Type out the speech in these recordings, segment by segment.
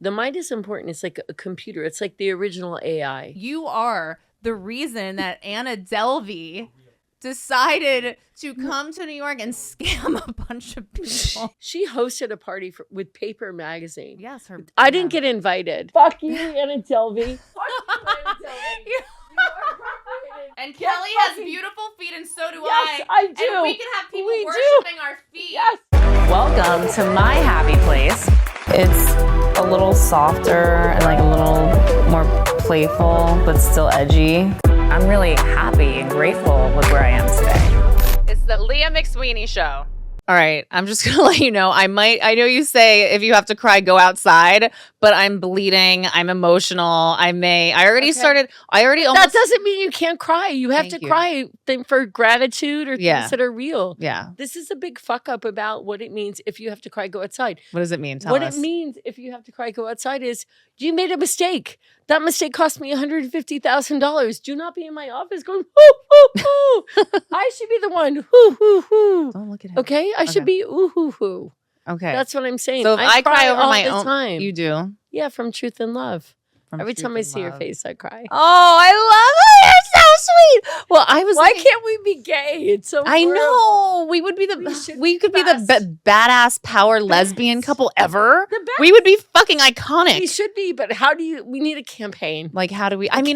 The mind is important. It's like a computer. It's like the original AI. You are the reason that Anna Delvey decided to come to New York and scam a bunch of people. She hosted a party with Paper Magazine. Yes, I didn't get invited. Fuck you, Anna Delvey. Fuck you, Anna Delvey. And Kelly has beautiful feet, and so do yes, I do. And we can have people worshiping our feet. Yes. Welcome to my happy place. It's a little softer and like a little more playful, but still edgy. I'm really happy and grateful with where I am today. It's the Leah McSweeney Show. All right, I'm just going to let you know, I know you say if you have to cry, go outside, but I'm bleeding, I'm emotional, I already That doesn't mean you can't cry. You have to cry for gratitude or things that are real. Yeah. This is a big fuck up about what it means if you have to cry, go outside. What does it mean? Tell us. What it means if you have to cry, go outside is you made a mistake. That mistake cost me $150,000. Do not be in my office going, hoo, hoo, hoo. I should be the one, hoo, hoo, hoo. Don't look at him. Okay? I should be ooh, hoo, hoo. Okay. That's what I'm saying. So if I cry over my own time. You do? Yeah, from Truth and Love. Every time I see your face, I cry. Oh, I love it. It's so sweet. Well, I was Why can't we be gay? It's so I horrible. know. We could be the badass power lesbian couple ever. The best. We would be fucking iconic. We should be, but we need a campaign. Like, how do we? Have you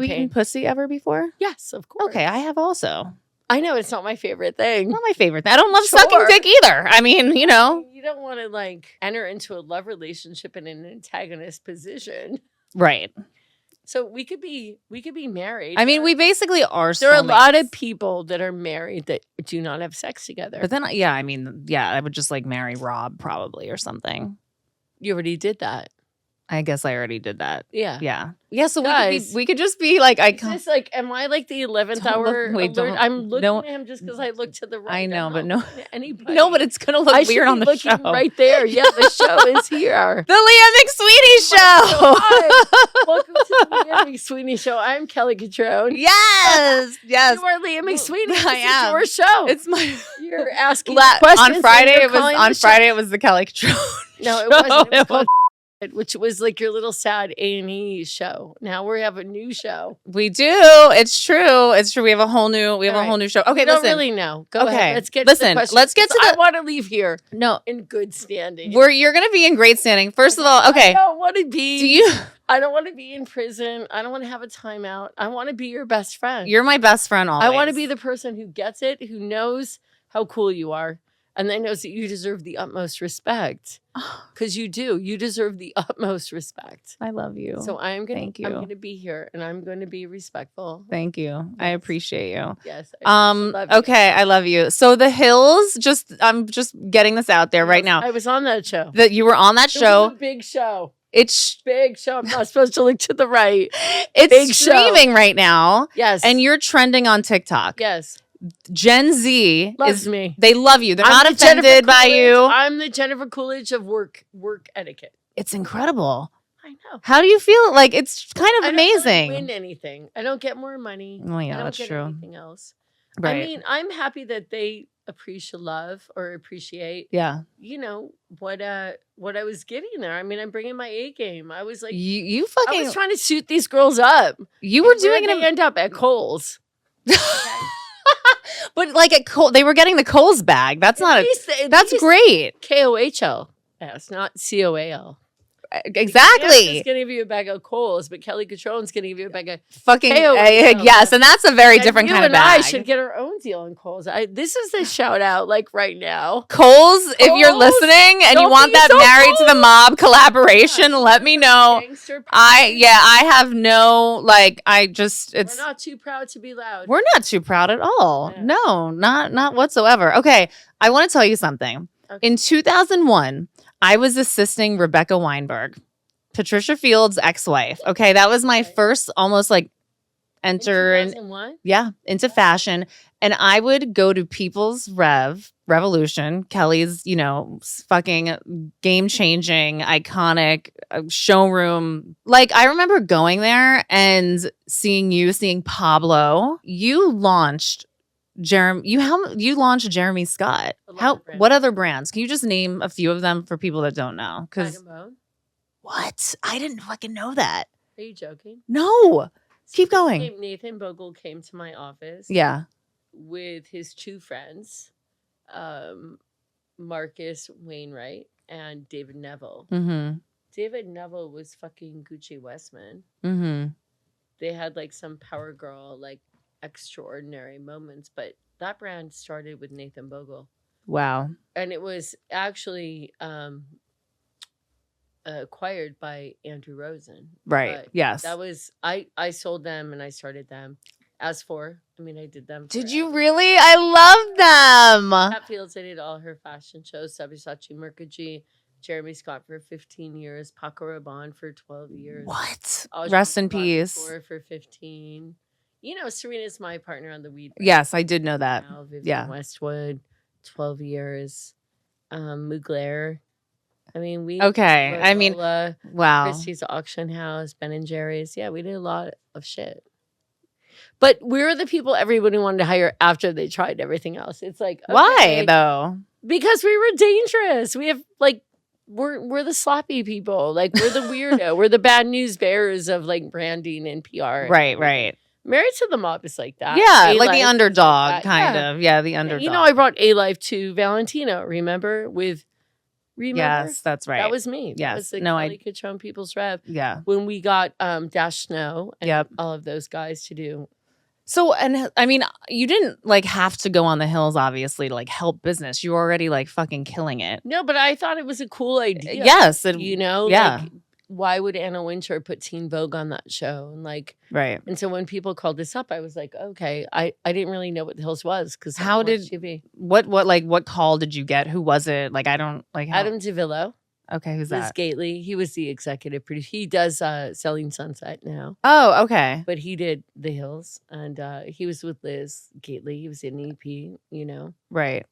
eaten pussy ever before? Yes, of course. Okay, I have also. I know it's not my favorite thing. Not my favorite thing. I don't love sucking dick either. I mean, you know. You don't want to like enter into a love relationship in an antagonist position. Right. So we could be married. I mean, we basically are. There are a lot of people that are married that do not have sex together. But then, I would just like marry Rob probably or something. You already did that. I guess I already did that. Yeah. Yeah. Yeah. So Guys, we could just be like, Is this am I like the 11th hour alert? I'm looking at him just because I look to the right. I know, but anybody. No, but it's going to look weird on the show. Right there. Yeah, the show is here. The Leah McSweeney Show. Welcome to the Leah McSweeney Show. I'm Kelly Cutrone. Yes. Yes. You are Leah McSweeney. I am. It's your show. It's my. You're asking questions. On Friday, it was the Kelly Cutrone. No, it wasn't. It was called which was like your little sad A&E show. Now we have a new show. We do. It's true. It's true. We have a whole new show. Okay, we don't really know. Go ahead. Let's get to the questions. Let's get to I want to leave here. No, in good standing. You're going to be in great standing. First of all, okay. I don't want to be. Do you? I don't want to be in prison. I don't want to have a timeout. I want to be your best friend. You're my best friend always. I want to be the person who gets it, who knows how cool you are. And then knows that you deserve the utmost respect. Because you do. You deserve the utmost respect. I love you. So I'm going to be here and I'm going to be respectful. Thank you. Yes. I appreciate you. Yes. Love you. Okay, I love you. So The Hills, I'm just getting this out there right now. I was on that show. That you were on that show. It was a big show. It's big show. I'm not supposed to look to the right. It's big streaming right now. Yes. And you're trending on TikTok. Yes. Gen Z loves me. They love you. They're not offended by you. I'm the Jennifer Coolidge of work etiquette. It's incredible. I know. How do you feel? Like, it's kind of amazing. I don't win anything. I don't get more money. Oh yeah, I don't that's get true. Anything else? Right. I mean, I'm happy that they appreciate. Yeah. You know what I was giving there. I mean, I'm bringing my A game. I was like, you fucking. I was trying to suit these girls up. You were doing it. End up at Kohl's. Okay. But like at Kohl's, they were getting the Kohl's bag. That's that's great. KOHL. It's not COAL. Exactly. It's going to give you a bag of Kohl's, but Kelly Cutrone's going to give you a bag of fucking yes, and that's a very different kind of bag. I should get our own deal in Kohl's. This is the shout out, like right now. Kohl's, if you're listening and you want that Married to the Mob collaboration, let me know. I have no it's. We're not too proud to be loud. We're not too proud at all. Yeah. No, not whatsoever. Okay, I want to tell you something. Okay. In 2001. I was assisting Rebecca Weinberg, Patricia Field's ex-wife. Okay, that was my first almost like into fashion. And I would go to People's Revolution, Kelly's, fucking game-changing, iconic showroom. Like, I remember going there and seeing Pablo. You launched you launched Jeremy Scott. What other brands? Can you just name a few of them for people that don't know? Because What? I didn't fucking know that. Are you joking? No. Keep going. Nathan Bogle came to my office. Yeah. With his two friends, Marcus Wainwright and David Neville. Mm-hmm. David Neville was fucking Gucci Westman. Mm-hmm. They had like some power girl, like extraordinary moments, but that brand started with Nathan Bogle. Wow. And it was actually acquired by Andrew Rosen. Right. But yes. that was I sold them and I started them. As for, I mean, I did them. Did you really? I love them. Pat Fields, I did all her fashion shows. Sabyasachi Mukherjee, Jeremy Scott for 15 years, Paco Rabanne for 12 years. What? Audrey Rest in Hepburn peace. For 15. You know, Serena's my partner on the weed. Yes, I did know that. Now, Vivian Yeah. Westwood, 12 years. Mugler. I mean, we. Okay. I mean, Lola, wow. Christie's Auction House, Ben and Jerry's. Yeah, we did a lot of shit. But we're the people everybody wanted to hire after they tried everything else. It's like, okay, Why though? because we were dangerous. We have like we're the sloppy people. Like we're the weirdo. We're the bad news bearers of like branding and PR. Right, right. Married to the Mob is like that. Yeah, like the A-Life underdog, like that. kind Yeah. of. Yeah, the underdog. You know, I brought A-Life to Valentino, remember? Yes, that's right. That was me. Yes. That was the No, Kelly Cutrone People's Rev. Yeah. When we got Dash Snow and Yep. all of those guys to do. So, and I mean, you didn't like have to go on the hills, obviously, to like help business. You were already like fucking killing it. No, but I thought it was a cool idea. Yes. You know? Yeah. Like, why would Anna Wintour put Teen Vogue on that show? And like, Right. and so when people called this up, I was like, okay, I didn't really know what the hills was because How did TV? What call did you get? Who was it? Like, I don't like how, Adam DeVillo Okay, who's was that? Gately. He was the executive producer. He does Selling Sunset now, Oh, okay. but he did The Hills, and he was with Liz Gately. He was in EP, you know. Right.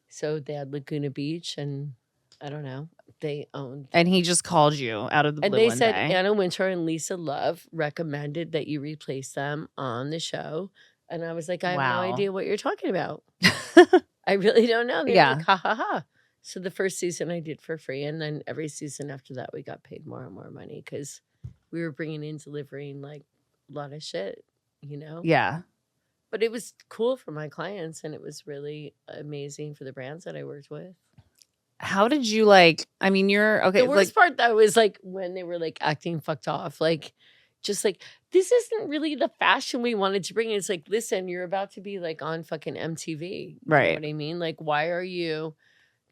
So they had Laguna Beach, and I don't know. They owned. And he just called you out of the And blue they one said day. Anna Wintour and Lisa Love recommended that you replace them on the show. And I was like, I have Wow. no idea what you're talking about. I really don't know. They're Yeah. like, ha ha ha. So the first season I did for free. And then every season after that, we got paid more and more money because we were bringing in, delivering like a lot of shit, you know? Yeah. But it was cool for my clients and it was really amazing for the brands that I worked with. How did you like? I mean, you're okay. The worst part though was like when they were like acting fucked off, like just like this isn't really the fashion we wanted to bring. It's like, listen, you're about to be like on fucking MTV, Right. You know what I mean? Like, why are you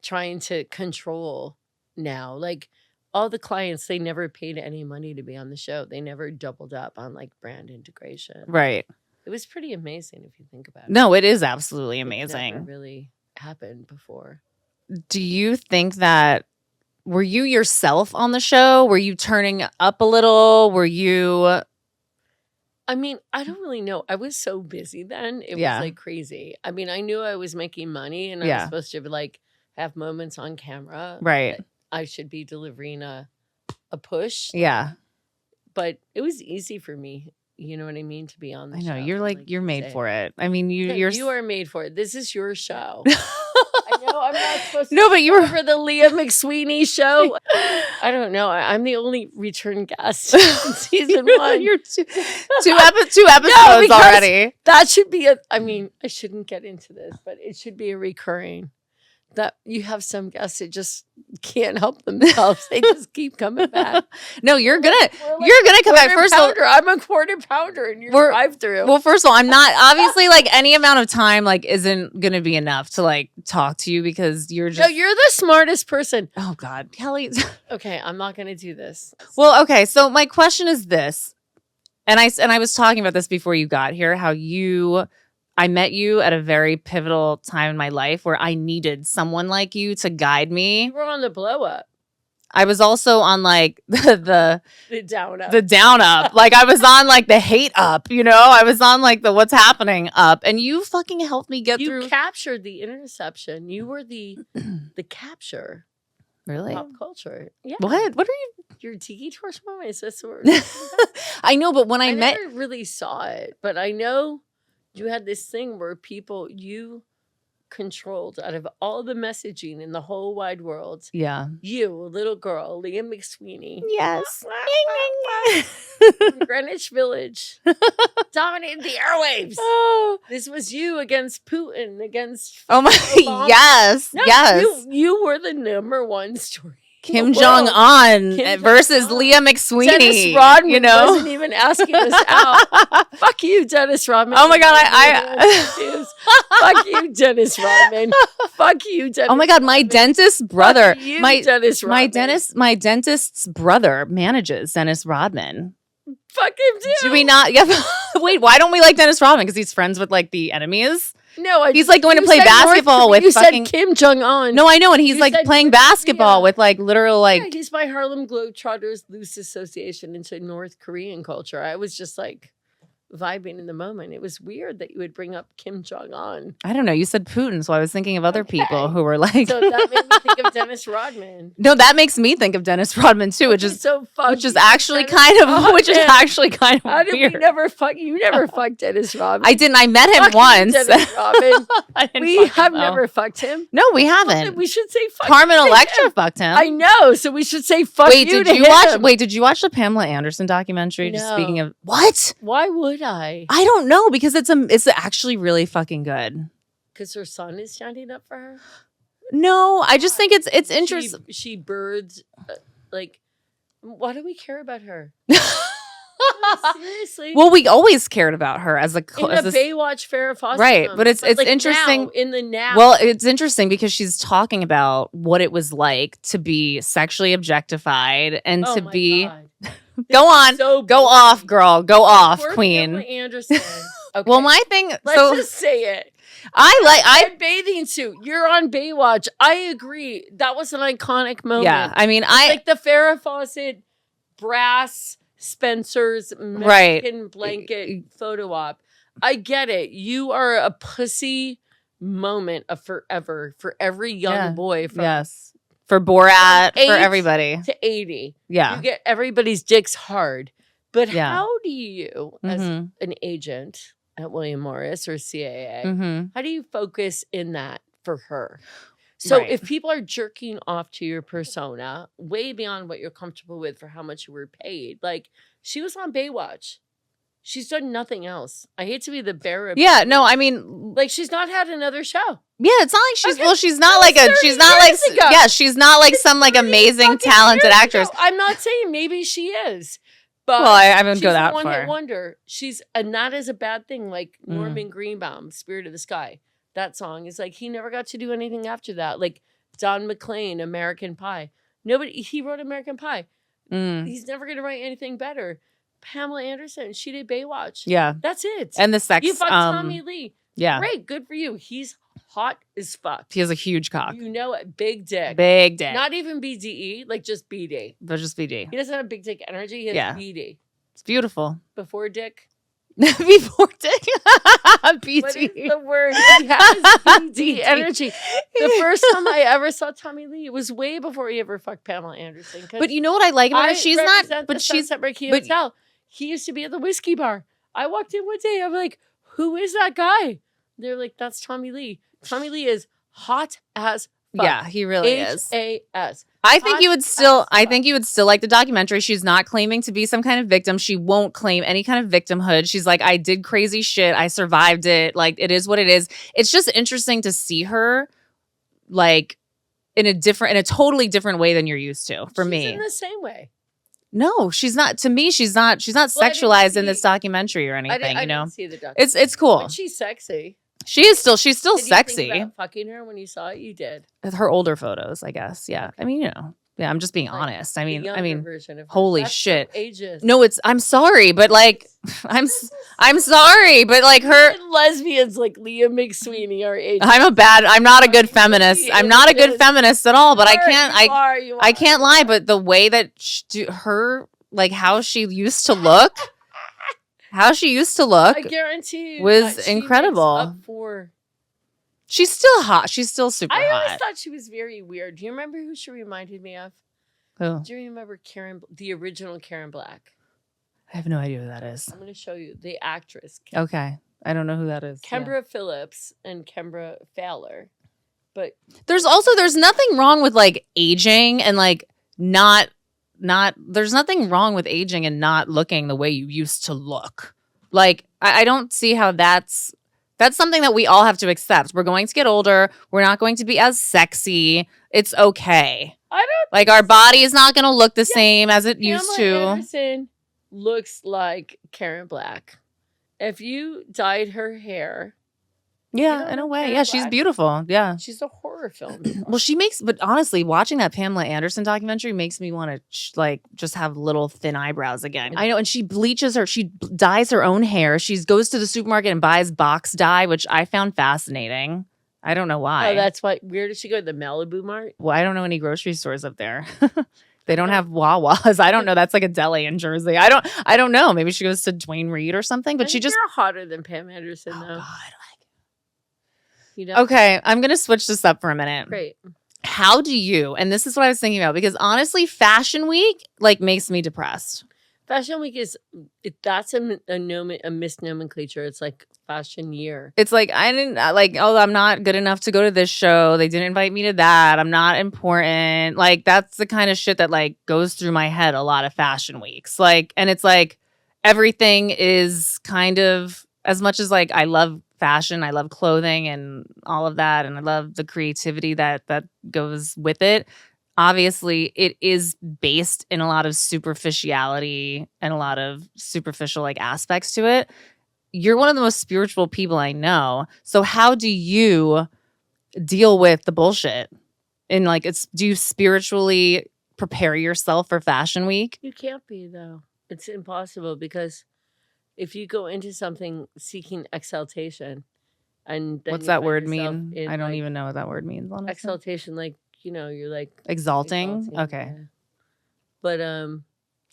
trying to control now? Like all the clients, they never paid any money to be on the show. They never doubled up on like brand integration. Right. It was pretty amazing if you think about it. No, it is absolutely It never amazing. really happened before. Do you think that were you yourself on the show? Were you turning up a little? Were you I mean, I don't really know. I was so busy then. It Yeah. was like crazy. I mean, I knew I was making money and I Yeah. was supposed to like have moments on camera. right? I should be delivering a push. Yeah. But it was easy for me. You know what I mean? To be on the I show. know. You're like you're made for it. I mean, Yeah, you're you are made for it. This is your show. I know I'm not supposed to No, but you were for the Leah McSweeney Show. I don't know. I'm the only return guest in season one. You're two episodes because- already. That should be I mean, I shouldn't get into this, but it should be a recurring. That you have some guests that just can't help themselves. They just keep coming back. No, you're gonna We're like you're gonna come back. quarter First of all, pounder. I'm a quarter pounder in your We're- drive-through. well, first of all, I'm not obviously like any amount of time like isn't gonna be enough to like talk to you because you're just No, you're the smartest person. oh god, Kelly. Okay, I'm not going to do this. Well, okay, so my question is this, and I was talking about this before you got here. How I met you at a very pivotal time in my life where I needed someone like you to guide me. You were on the blow up, I was also on like the down up. down up. Like I was on like the hate up, you know? I was on like the what's happening up. And you fucking helped me get you through. captured the interception. You were the capture Really? pop culture. Yeah. What? What are you? Your tiki torch moment? Is this what we're talking about? I know, but when I met never really saw it, but I know you had this thing where you controlled out of all the messaging in the whole wide world. Yeah. You, a little girl, Leah McSweeney. Yes. From Greenwich Village. Dominated the airwaves. Oh. This was you against Putin, against Oh my. Obama. Yes. No, yes. You were the #1 story. Kim Jong Un Kim versus Jong-un. Leah McSweeney. Dennis Rodman you know, wasn't even asking us out. Fuck you, Dennis Rodman. Oh my God, I Fuck you, Dennis Rodman. Fuck you, Dennis. Oh my God, my dentist brother, Fuck you, my Dennis Rodman. my dentist's brother manages Dennis Rodman. Fuck him too. Do we not? Yeah. Wait, why don't we like Dennis Rodman? Because he's friends with like the enemies. No, he's like going to you play said basketball with you fucking said Kim Jong Un. No, I know, and he's You like said playing North basketball Korea. with like literal like. Yeah, he's my Harlem Globetrotters loose association into North Korean culture. I was just like vibing in the moment. It was weird that you would bring up Kim Jong Un. I don't know. You said Putin, so I was thinking of other Okay. people who were like. So that made me think of Dennis Rodman. No, that makes me think of Dennis Rodman too, which is so fuck which is you, actually Dennis kind of Rodman. which is actually kind of How did weird. we never fuck? You never fucked Dennis Rodman. I didn't. I met him Fuck you, once. Dennis Rodman. I didn't We fuck him, have though. never fucked him. No, we haven't. We should say fuck Carmen you to Electra him. fucked him. I know, so we should say fuck Wait, you did to you watch? him. Wait, did you watch the Pamela Anderson documentary? Just No. speaking of what? Why would I? I don't know because it's actually really fucking good. Because her son is standing up for her. No, I just think it's interesting. She birds like. Why do we care about her? Seriously. Well, we always cared about her as a in as a a Baywatch Farrah Fawcett right, film. but it's like interesting. now, in the now. Well, it's interesting because she's talking about what it was like to be sexually objectified and Oh to my be. God. Go on, So go boring. off, girl, go off, Poor queen. Pamela Anderson. Okay. Well, my thing. Let's so just say it. I Red bathing suit. You're on Baywatch. I agree. That was an iconic moment. yeah. I mean, like the Farrah Fawcett brass Spencer's Right. Mexican blanket photo op. I get it. You are a pussy moment of forever for every young Yeah. boy from yes for Borat From for 8 everybody. to 80. Yeah. You get everybody's dicks hard. But Yeah. how do you, as Mhm. an agent at William Morris or CAA, Mhm. how do you focus in that for her? So Right. if people are jerking off to your persona way beyond what you're comfortable with for how much you were paid, like she was on Baywatch. She's done nothing else. I hate to be the bearer of Yeah. No, I mean, like she's not had another show. yeah. It's not like she's Okay, well. She's not that like was a. 30 She's not like. years ago. Yeah. She's not like It's some like 30 amazing fucking talented years actress. ago. I'm not saying maybe she is. But Well, I wouldn't she's go a that one-hit far. wonder. She's and that is a bad thing. Like Mm. Norman Greenbaum, "Spirit of the Sky." That song is like he never got to do anything after that. Like Don McLean, "American Pie." Nobody. He wrote "American Pie." Mm. He's never going to write anything better. Pamela Anderson, she did Baywatch. Yeah. That's it. And the sex. you fucked Tommy Lee. Yeah. Great, good for you. He's hot as fuck. He has a huge cock. You know it, big dick. Big dick. Not even BDE, like just BD. but just VD. He doesn't have big dick energy. He has Yeah. BD. It's beautiful. Before dick. Before dick. What is BT. the word? He has BD energy. The first time I ever saw Tommy Lee, it was way before he ever fucked Pamela Anderson. 'Cause But you know what I like about her? I She's represent not. the But she's. Sunset Marquis but- Hotel. He used to be at the whiskey bar. I walked in one day. I'm like, who is that guy? They're like, that's Tommy Lee. Tommy Lee is hot as fuck. Yeah, he really is. HAS. I think you would still. as I fuck. think you would still like the documentary. She's not claiming to be some kind of victim. She won't claim any kind of victimhood. She's like, I did crazy shit. I survived it. Like it is what it is. It's just interesting to see her, like, in a totally different way than you're used to. For She's me, in the same way. no, she's not. To me, she's not. She's not Well, I didn't sexualized in this see- documentary or anything. I You know, didn't see the doc. it's cool. But she's sexy. She's still Did you sexy. think about fucking her when you saw it? You did. With her older photos, I guess. Yeah. I mean, you know. Yeah, I'm just being Like, honest. The I younger mean, version of her. holy That's shit. So ageist. no, I'm sorry, but like, I'm sorry, but like her, Even lesbians like Leah McSweeney are ageist. I'm not a good feminist. She I'm not a good is. feminist at all, but I You are, can't, you are, you I are. can't lie, but the way that her, like how she used to look, I guarantee you was that she makes incredible. up for. she's still hot. She's still super I always hot. thought she was very weird. Do you remember who she reminded me of? Who? Do you remember the original Karen Black? I have no idea who that is. I'm going to show you the actress. Okay. I don't know who that is. Kembra Phillips and Kembra Fowler. But there's nothing wrong with like aging and like not there's nothing wrong with aging and not looking the way you used to look. Like I don't see how that's something that we all have to accept. We're going to get older. We're not going to be as sexy. It's okay. I don't like our body is not going to look the same as it used to. Anderson looks like Karen Black. If you dyed her hair. Yeah, in a way. Yeah, she's beautiful. Yeah. She's a horror film. Well, but honestly, watching that Pamela Anderson documentary makes me want to just have little thin eyebrows again. I know. And she dyes her own hair. She goes to the supermarket and buys box dye, which I found fascinating. I don't know why. Oh, that's why. Where did she go? The Malibu Mart? Well, I don't know any grocery stores up there. They don't have Wawas. I don't know. That's like a deli in Jersey. I don't know. Maybe she goes to Duane Reade or something. But she just you're hotter than Pam Anderson, though. God. You know? Okay, I'm going to switch this up for a minute. Great. How do you, and this is what I was thinking about, because honestly, Fashion Week like makes me depressed. Fashion Week that's a misnomenclature. It's like fashion year. It's like, I'm not good enough to go to this show. They didn't invite me to that. I'm not important. Like, that's the kind of shit that like goes through my head a lot of Fashion Weeks. Like, and it's like everything is kind of, as much as like I love fashion, I love clothing and all of that, and I love the creativity that goes with it. Obviously, it is based in a lot of superficiality and a lot of superficial like aspects to it. You're one of the most spiritual people I know. So how do you deal with the bullshit? And like, do you spiritually prepare yourself for Fashion Week? You can't be, though. It's impossible, because if you go into something seeking exaltation, and then what's that word mean? I don't even know what that word means. Honestly. Exaltation, like, you're like exalting. Okay, yeah. But or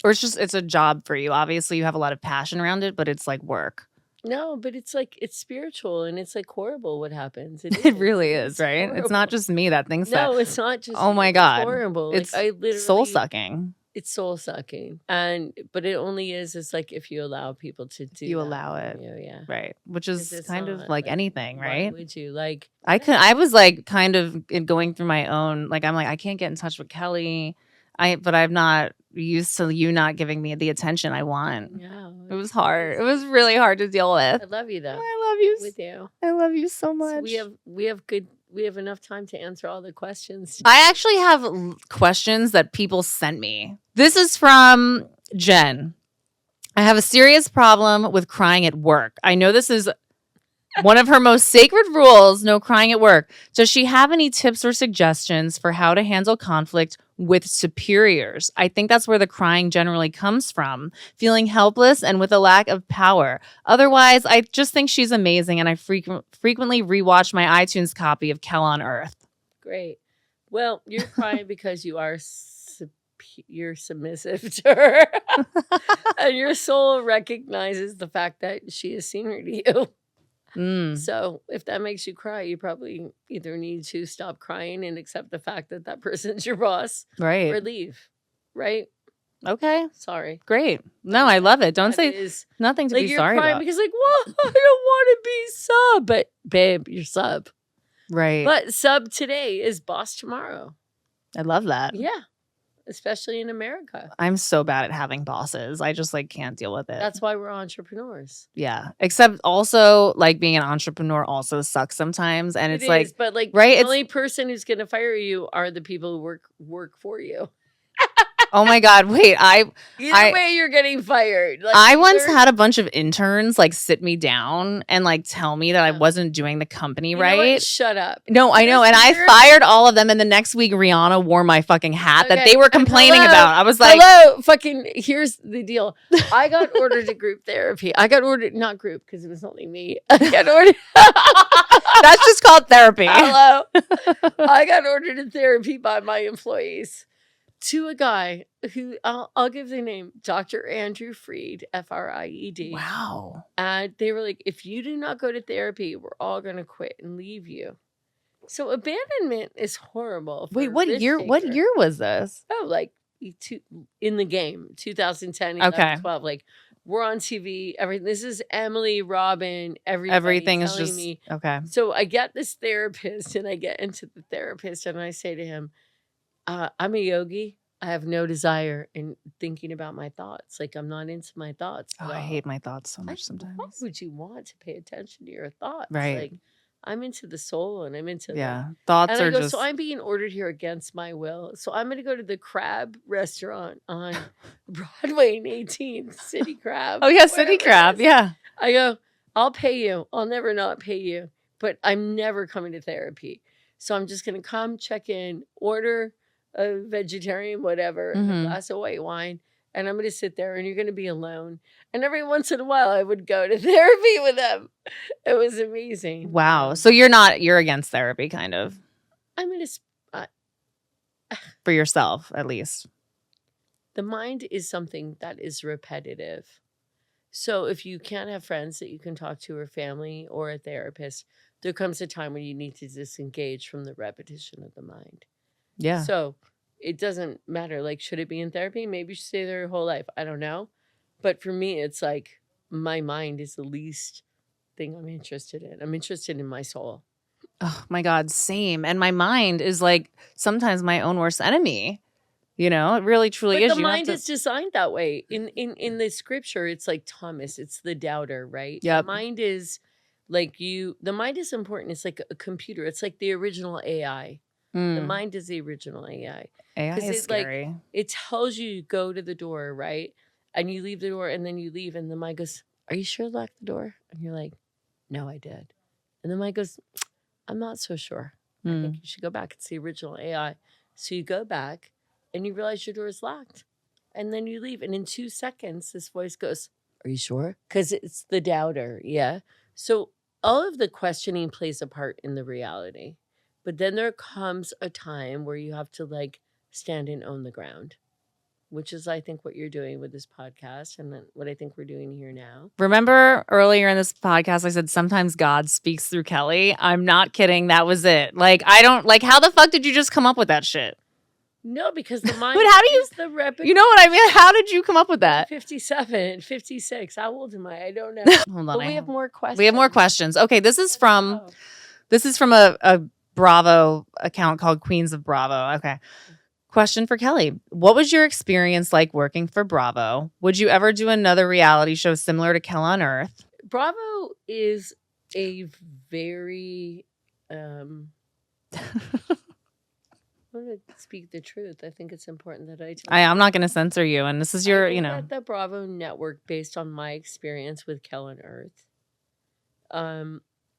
it's a job for you. Obviously, you have a lot of passion around it, but it's like work. No, but it's like it's spiritual, and it's like horrible what happens. It really is, right? Horrible. It's not just me that thinks that. No, it's not just. Oh my God, horrible. It's like, I literally soul sucking. It's soul sucking, but it only is. It's like if you allow people to do. You allow it, yeah, right? Which is kind of like anything, right? Why would you like? I was like kind of going through my own. Like I'm like I can't get in touch with Kelly. But I'm not used to you not giving me the attention I want. Yeah, it was hard. It was really hard to deal with. I love you though. I love you with you. I love you so much. So we have enough time to answer all the questions. I actually have questions that people sent me. This is from Jen. I have a serious problem with crying at work. I know this is one of her most sacred rules, no crying at work. Does she have any tips or suggestions for how to handle conflict with superiors? I think that's where the crying generally comes from, feeling helpless and with a lack of power. Otherwise, I just think she's amazing, and I frequently rewatch my iTunes copy of Kel on Earth. Great. Well, you're crying because you're submissive to her. And your soul recognizes the fact that she is senior to you. So if that makes you cry, you probably either need to stop crying and accept the fact that that person's your boss, right? Or leave, right? Okay, sorry. Great. No, I love it. Don't say nothing to like be you're sorry crying about. because like, well, I don't want to be sub, but babe, you're sub, right? But sub today is boss tomorrow. I love that. Yeah. Especially in America. I'm so bad at having bosses. I just like can't deal with it. That's why we're entrepreneurs. Yeah. Except also like being an entrepreneur also sucks sometimes. And it's like, but like right? The only person who's going to fire you are the people who work for you. Oh my God. Wait, Either way, you're getting fired. Like, I once had a bunch of interns like sit me down and like tell me that I wasn't doing the company right. Shut up. No, I know. And I fired all of them. And the next week, Rihanna wore my fucking hat that they were complaining about. I was like, hello, fucking, here's the deal. I got ordered to group therapy. I got ordered, not group, because it was only me. I got ordered. That's just called therapy. Hello. I got ordered to therapy by my employees. To a guy who, I'll give the name, Dr. Andrew Fried, Fried. Wow. And they were like, if you do not go to therapy, we're all going to quit and leave you. So abandonment is horrible. Wait, what year was this? Oh, like in the game, 2010, 11, 12. Like we're on TV. Everything. This is Emily, Robin, Everything is telling just me. okay. So I get this therapist, and I get into the therapist, and I say to him, I'm a yogi. I have no desire in thinking about my thoughts. Like, I'm not into my thoughts. Oh, I hate my thoughts so much sometimes. Why would you want to pay attention to your thoughts? Right. Like, I'm into the soul, and I'm into thoughts and I are go, just. so I'm being ordered here against my will. So I'm going to go to the crab restaurant on Broadway and 18th, City Crab. Oh yeah, City Crab. Yeah. I go, I'll pay you. I'll never not pay you. But I'm never coming to therapy. So I'm just going to come, check in, order a vegetarian, whatever, and a glass of white wine. And I'm going to sit there, and you're going to be alone. And every once in a while, I would go to therapy with them. It was amazing. Wow. So you're against therapy, kind of. I'm going to... For yourself, at least. The mind is something that is repetitive. So if you can't have friends that you can talk to, or family, or a therapist, there comes a time when you need to disengage from the repetition of the mind. Yeah. So it doesn't matter. Like, should it be in therapy? Maybe you should stay there your whole life. I don't know. But for me, it's like my mind is the least thing I'm interested in. I'm interested in my soul. Oh my God, same. And my mind is like sometimes my own worst enemy. You know, it really truly But is. the mind is designed that way. In the scripture, it's like Thomas, it's the doubter, right? Yeah. The mind is like the mind is important. It's like a computer. It's like the original AI. The mind is the original AI. AI is scary. Like, it tells you go to the door, right? And you leave the door, and then you leave, and the mind goes, "Are you sure to lock the door?" And you're like, "No, I did." And the mind goes, "I'm not so sure. I think you should go back. It's the original AI." So you go back, and you realize your door is locked. And then you leave, and in 2 seconds, this voice goes, "Are you sure?" Because it's the doubter, yeah? So all of the questioning plays a part in the reality. But then there comes a time where you have to like stand and own the ground, which is, I think, what you're doing with this podcast, and then what I think we're doing here now. Remember earlier in this podcast, I said sometimes God speaks through Kelly. I'm not kidding. That was it. Like, I don't like, how the fuck did you just come up with that shit? No, because the mind But how do you, is the repetition. you know what I mean? How did you come up with that? 57, 56. How old am I? I don't know. Hold on. But we have more questions. We have more questions. Okay, this is from a Bravo account called Queens of Bravo. Okay. Question for Kelly. What was your experience like working for Bravo? Would you ever do another reality show similar to Hell on Earth? Bravo is a very I'm going to speak the truth. I think it's important that I tell I'm not going to censor you, and this is your, you know. The Bravo network, based on my experience with Hell on Earth,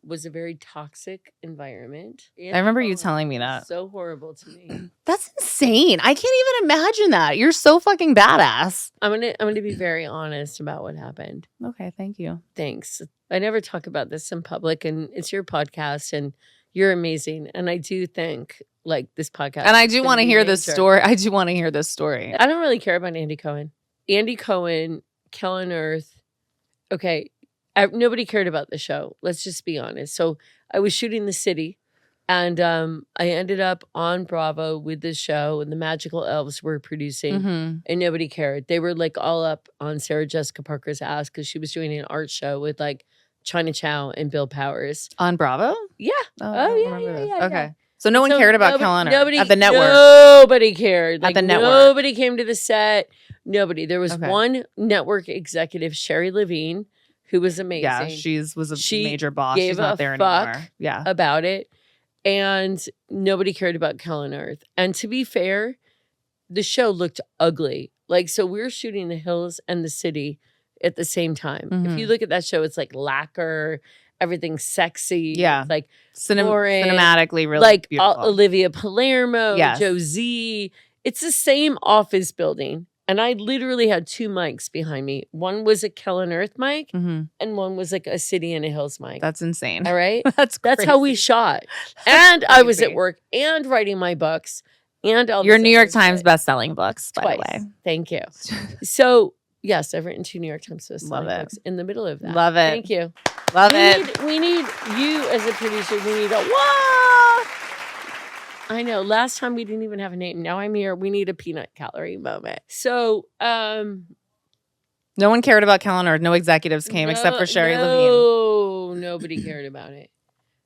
was a very toxic environment. I remember you telling me that. So horrible to me. That's insane. I can't even imagine that. You're so fucking badass. I'm gonna be very honest about what happened. Okay, thank you. Thanks. I never talk about this in public, and it's your podcast, and you're amazing. And I do think like this podcast. And I do want to hear this story. I do want to hear this story. I don't really care about Andy Cohen. Andy Cohen, Hell on Earth. Okay. Nobody cared about the show. Let's just be honest. So I was shooting The City, and I ended up on Bravo with this show, and the Magical Elves were producing, and nobody cared. They were like all up on Sarah Jessica Parker's ass because she was doing an art show with like China Chow and Bill Powers. On Bravo? Yeah. Oh, yeah. Okay. Yeah. So no one cared about Hell on Earth at the network? Nobody cared. Like, at the network? Nobody came to the set. Nobody. There was Okay. one network executive, Sherry Levine, who was amazing. Yeah, she was a major boss. Gave She's not a there fuck anymore. Yeah. about it. And nobody cared about Hell on Earth. And to be fair, the show looked ugly. Like, so we were shooting The Hills and The City at the same time. If you look at that show, it's like lacquer, everything's sexy. Yeah. It's like cinematically really like beautiful. Olivia Palermo, Yes. Josie. It's the same office building. And I literally had 2 mics behind me. One was a Hell on Earth mic, and one was like a City and a Hills mic. That's insane. All right? That's how we shot. And I was at work and writing my books and all your this New York other Times shit. best-selling books, by Twice. the way. Thank you. So, yes, I've written 2 New York Times best-selling Love it. books in the middle of that. Love it. Thank you. Love it. We need you as a producer. We need a whoa. I know. Last time we didn't even have a name. Now I'm here. We need a peanut gallery moment. So, No one cared about Kellner. No executives came except for Sherry Levine. No, nobody cared about it.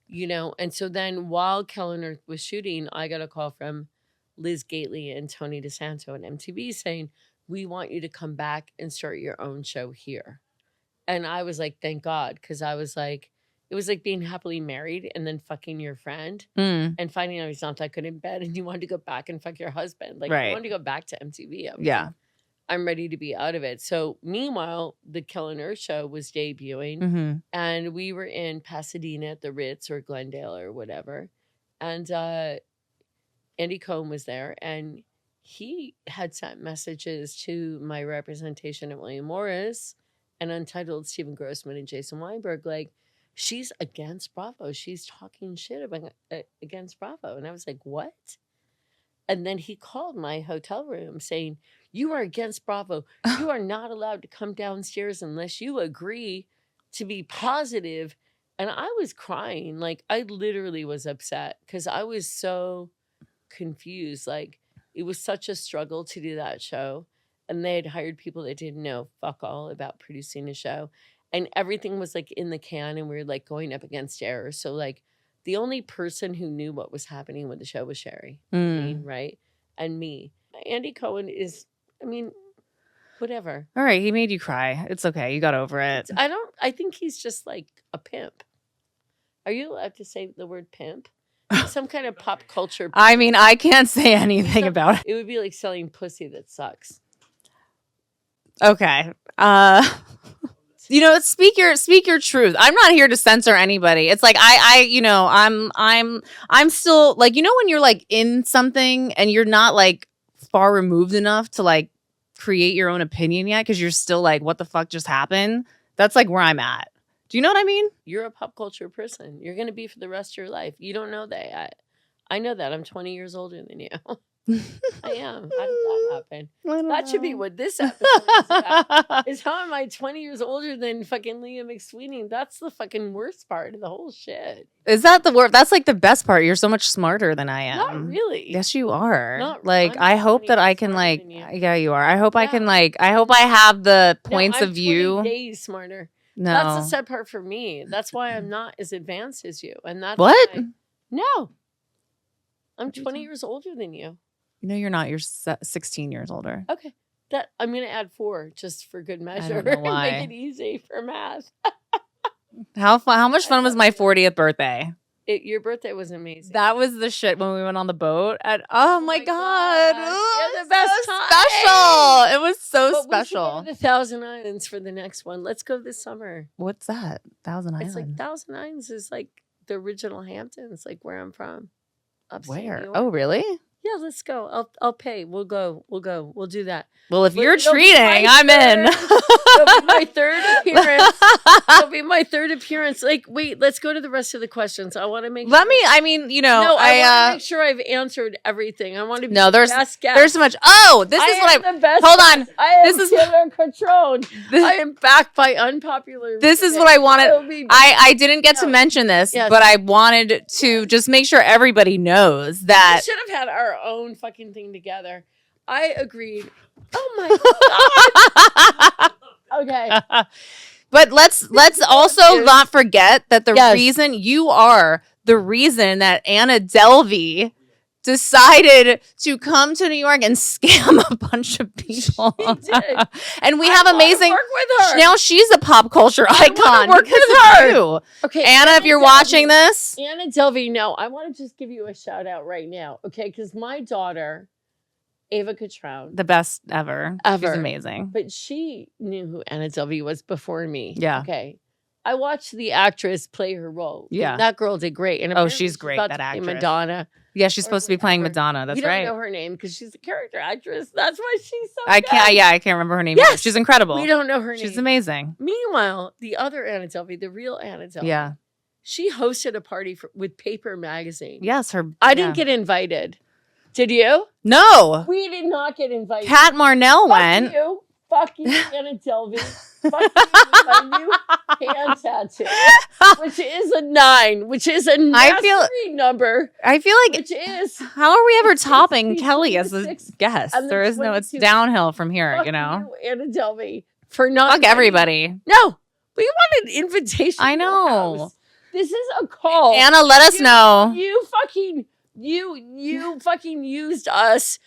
You know, and so then while Kellner was shooting, I got a call from Liz Gately and Tony DeSanto at MTV saying, we want you to come back and start your own show here. And I was like, thank God, because I was like, it was like being happily married and then fucking your friend and finding out he's not that good in bed and you wanted to go back and fuck your husband. Like, I wanted to go back to MTV. Yeah. I'm ready to be out of it. So meanwhile, the Kellner show was debuting and we were in Pasadena at the Ritz or Glendale or whatever. And Andy Cohen was there and he had sent messages to my representation at William Morris and Untitled Stephen Grossman and Jason Weinberg, like, she's against Bravo. She's talking shit about against Bravo. And I was like, what? And then he called my hotel room saying, you are against Bravo. You are not allowed to come downstairs unless you agree to be positive. And I was crying. Like, I literally was upset because I was so confused. Like, it was such a struggle to do that show. And they had hired people that didn't know fuck all about producing a show. And everything was like in the can and we were like going up against errors. So like the only person who knew what was happening with the show was Sherry, right? And me. Andy Cohen is, I mean, whatever. All right, he made you cry. It's okay. You got over it. I think he's just like a pimp. Are you allowed to say the word pimp? Some kind of pop culture. I mean, I can't say anything about it. It would be like selling pussy that sucks. Okay. You know, speak your truth. I'm not here to censor anybody. It's like I'm still like, you know, when you're like in something and you're not like far removed enough to like create your own opinion yet because you're still like, what the fuck just happened? That's like where I'm at. Do you know what I mean? You're a pop culture person. You're going to be for the rest of your life. You don't know that. I know that. I'm 20 years older than you. I am. How did that happen? That should be what this episode is about. Is how am I 20 years older than fucking Leah McSweeney? That's the fucking worst part of the whole shit. Is that the worst? That's like the best part. You're so much smarter than I am. Not really. Yes, you are. Not, like, I hope that I can like, yeah, you are. I hope I can like, I hope I have the points of view. 20 days smarter. No. That's the sad part for me. That's why I'm not as advanced as you. And that's what? No. I'm 20 years older than you. No, you're not. You're 16 years older. Okay. That I'm going to add 4 just for good measure. I don't know why. Make it easy for math. How much fun was my 40th birthday? Your birthday was amazing. That was the shit when we went on the boat. Oh my God. Ooh, the best so time. Special. It was so but special. We should go to the Thousand Islands for the next one. Let's go this summer. What's that? Thousand Islands? It's like Thousand Islands is like the original Hamptons, like where I'm from. Where? Oh, really? Yeah, let's go. I'll pay. We'll go. We'll do that. Well, if you're treating, I'm in. It'll be my third appearance. It'll be my third appearance. Like, wait, let's go to the rest of the questions. I want to make. I mean, you know, no, I want to make sure I've answered everything. I want to be there's best guest. There's so much. Oh, this is what the best hold guest. on. I am this is Cutrone. I am backed by unpopular. This is what I wanted. I didn't get to mention this, but I wanted to just make sure everybody knows that we should have had our own fucking thing together. I agreed. Oh my God. Okay. But let's also not forget that the reason you are the reason that Anna Delvey decided to come to New York and scam a bunch of people. She did. And we have amazing work with her. Now she's a pop culture icon. Work with her. You. Okay, Anna, if you're watching this. Anna Delvey, no, I want to just give you a shout out right now. Okay, because my daughter, Ava Cutrone, the best ever. She's amazing. But she knew who Anna Delvey was before me. Yeah. Okay. I watched the actress play her role. Yeah. That girl did great. And she's great, that actress. Madonna. Yeah, she's supposed to be playing Madonna. That's right. You don't know her name because she's a character actress. That's why she's so I can't remember her name. Yes. She's incredible. We don't know her name. She's amazing. Meanwhile, the other Anna Delvey, the real Anna Delvey, she hosted a party with Paper Magazine. Yes, I didn't get invited. Did you? No. We did not get invited. Kat Marnell went. Fuck you, Anna Delvey. Fuck you with my new hand tattoo, which is a 9, which is a nasty number. I feel like which is how are we ever topping Kelly as a guest? There is no. It's downhill from here. Fuck you know, you, Anna Delvey. for not Fuck everybody. No, we want an invitation. I to your know. house. This is a call. Anna, let us know. You fucking used us.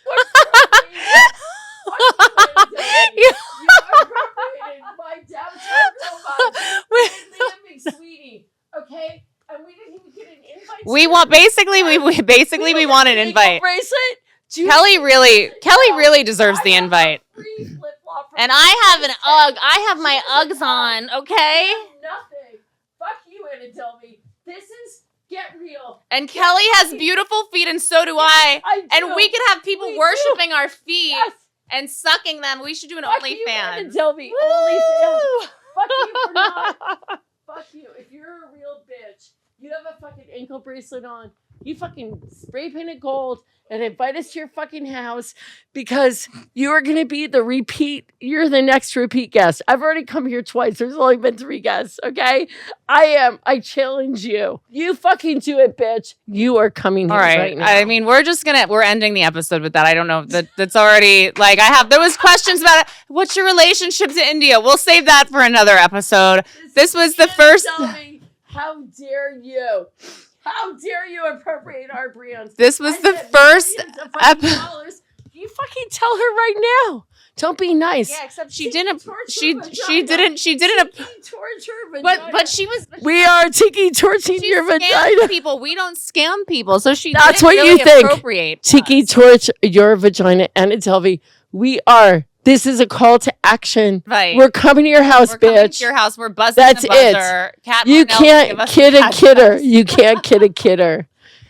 You appropriated my downtown robot with Leah McSweeney, okay? And we didn't even get an invite. We want we want an invite. Bracelet. Kelly really deserves the invite. And I have an UGG. I have my Uggs on, okay? Nothing. Fuck you, Anna Delvey. This is Get Real. And Kelly has beautiful feet, and so do I. And we could have people worshiping our feet. Yes. And sucking them. We should do an Fuck you, OnlyFans. Anna Delvey. OnlyFans. Fuck you for not. Fuck you. If you're a real bitch, you have a fucking ankle bracelet on. You fucking spray paint it gold and invite us to your fucking house because you are going to be the repeat. You're the next repeat guest. I've already come here twice. There's only been 3 guests, okay? I challenge you. You fucking do it, bitch. You are coming here right now. I mean, we're ending the episode with that. I don't know. That's already, like, there was questions about it. What's your relationship to India? We'll save that for another episode. This was the first. How dare you? How dare you appropriate our brands? This was the first episode. You fucking tell her right now. Don't be nice. Yeah, except she didn't. She didn't. Torture vagina. But she was. We are tiki torching your vagina. People, we don't scam people. So That's what really you think. Appropriate tiki torch your vagina, Anna Delvey. We are. This is a call to action. Right. We're coming to your house, We're bitch. Coming to your house. We're buzzing That's the buzzer. it. You can't kid a kidder. You can't kid a kidder.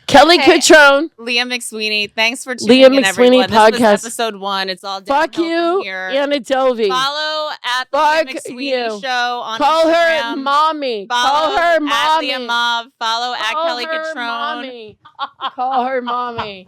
Kelly Cutrone. Leah McSweeney. Thanks for tuning in, everyone. Leah McSweeney podcast. This was episode 1. It's all Fuck you, here. Anna Delvey. Follow at the Leah McSweeney Show on Call Instagram. her mommy. Follow Call her mommy. At Leah Mov. Follow at Kelly Cutrone. Call her mommy.